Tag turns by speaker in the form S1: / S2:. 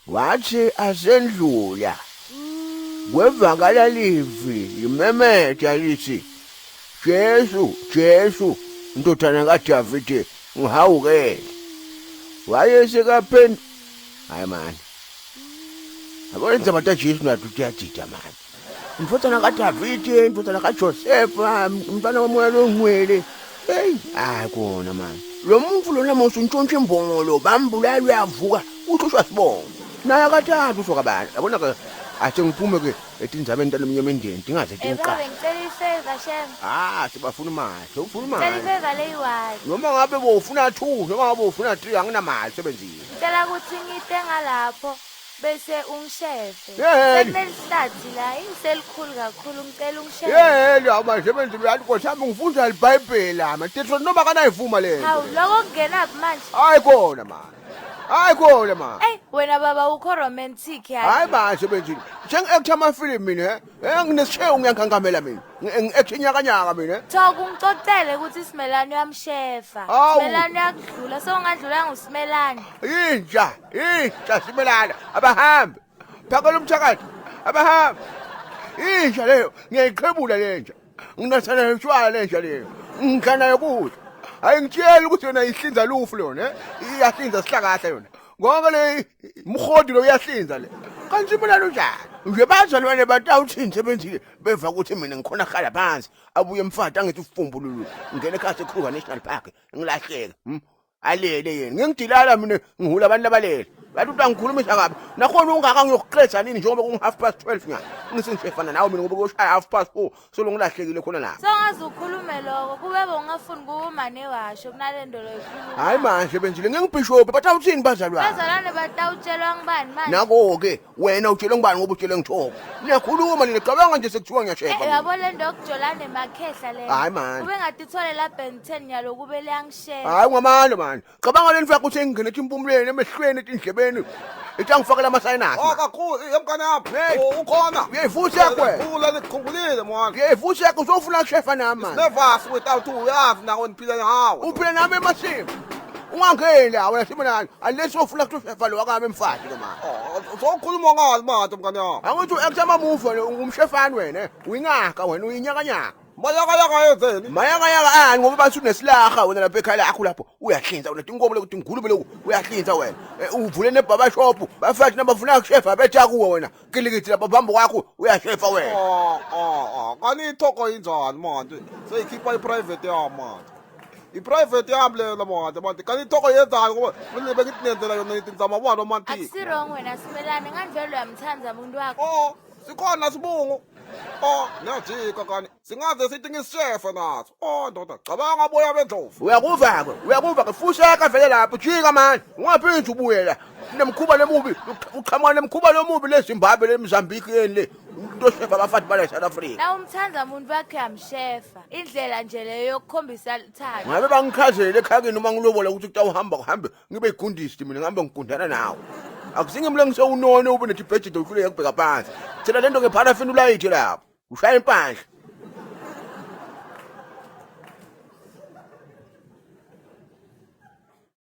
S1: wathi asendlula kwevakala livi imemetha lithi Jesu Jesu ndodana kaDavide ngihawukele wayesekaphendula hayi man abonza mata Jesu nathi uyadida man indodana kaDavide indodana kaJosefa umntwana womoya longcwele hey akona man lo muntu lona mosuntshontshe imbongolo bambulala uyavuka uthi sibonga naye akathathu sokabani yabona ke athi ngiphume ke etindzabeni talomnyamendeni ndingaze tinqala
S2: ngicela ifavor shem
S1: sibafuna imali ufuna
S2: ngicela
S1: imali
S2: ifavor leyi-1
S1: noma ngabe bofuna 2 noma ngabe ufuna 3 anginamali sebenzile
S2: ngicela ukuthi ngite ngalapho bese ungishefe
S1: Yehhe.
S2: sekunelihlathi la iselikhulu kakhulu ngicela ungishefe
S1: yehelo abasebenzi beyani kosami ngifunda libhayibheli ama tetho noma kanayivuma lento
S2: hawu loko kungenaphi manje
S1: hayi kona man hayi kona man
S2: eyi wena baba ukho romantic
S1: hayi man sebenzile njenge-actor amafilimu mina nginesishewu ngiyankankamela mina ngi-actor nyakanyaka mina
S2: thoka ungicocele ukuthi isimelane uyamshefa
S1: Hawu.
S2: isimelane uyakudlula sewungadlula ngusimelane
S1: inja simelana abahambi phakela umthakathi abahambi inja leyo ngiyayiqhebula lenja nginathana utshwala lenja leyo ngihlanayo kudla hayi ngitshela ukuthi yona ihlinza lufu lona iyahlinza sihlakahla yona ngoba le mkhodi lo uyahlinza le kanti simelana unjani nje bazalwane batawuthini sebenzile beva ukuthi mina ngikhona khala phansi abuye mfata angithi ufumbululu ngene ekhaya eKruger National Park ngilahleka alele yena ngingidilala mina ngihula abantu abalele bathi utangikhulumisa kabi nakhona ungaka ngiyokuqedza nini njengoba kungu 12:30 nyaka ngisengishefana nawe mina ngoba kuyoshaya 4:30 solo ngilahlekile khona la
S2: songaze ukhulume lokho kube bongafuni kuba umane washo kunalento loyikhuluma
S1: hayi manje benzile ngingibishophi batawuthini bazalwane
S2: bazalwane batawutshelwa ngibani manje
S1: nako ke wena utshele ngibani ngoba utshele ngithoko niyakhuluma niqabanga nje sekuthiwa ngiyashefa
S2: yabo le nto yokujolana makhehla le
S1: Hayi man.
S2: kube ngatithole la Ben 10 nyalo kube leyangishefa
S1: hayi ngamalo manje qabanga leni mfaka ukuthi ngingene impumulweni emehlweni etindlebeni ethi angifakela amasayinasi
S3: kakhulu yemkani yapho
S1: Hey.
S3: ukhona
S1: uyayifuthi yakwe
S3: khula nikhumbulile mwana
S1: uyayifuthi yakwe uzofuna kushefa nami manje
S3: nevasi without uyazi nawe niphila ngawe
S1: uphile nami emasimu ungangeni la wena simonani alesi ofuna kushefa lo wakami emfati lo manje
S3: sokhuluma ngazi manje mkani yapho
S1: angithi u-actor mamufa ungumshefani wena uyingaka wena uyinyakanyaka
S3: mayakayaka yenzeni
S1: mayakayaka ani ngoba bathi unesilaha wena lapha ekhaya lakho lapho uyahlinza wena tinkomo lokuthi ngigulube lokhu uyahlinza wena uvule nebaba shop bafathi nabafuna kushefa betha kuwe wena kilikithi lapha phambi kwakho uyashefa wena
S3: kani ithoko injani manje seyikhipha iprivate yami manje iprivate yami leyo manje kani ithoko yenzani ngoba mina bengithi nenzela yona itinzama bwana manti
S2: akusirong wena simelane ngandivele uyamthanza umuntu wakho
S3: sikhona sibungu niyajika kani singaze sithi ngisishefe naso ndoda cabanga boya bendlovu
S1: uyakuva-ke fuseka vele lapho jika manje ungaphindi ubuye la nemkhuba lemubi uqhamuka nemkhuba lomubi lezimbabwe lemozambikeni le toshefa abafathi bala South Africa
S2: na umthanza umuntu wakhe yamshefa indlela nje leyo yokukhombisa luthando
S1: ngabe bangichazele ekhakeni noma ngilobola ukuthi kutawuhamba kuhambe ngibe igundisi mina ngihambe ngigundana nawe akusingimlengise unone ube nethi budget ufike yakubheka phansi thina lento ke parafin ulayithi lapho ushaya impandla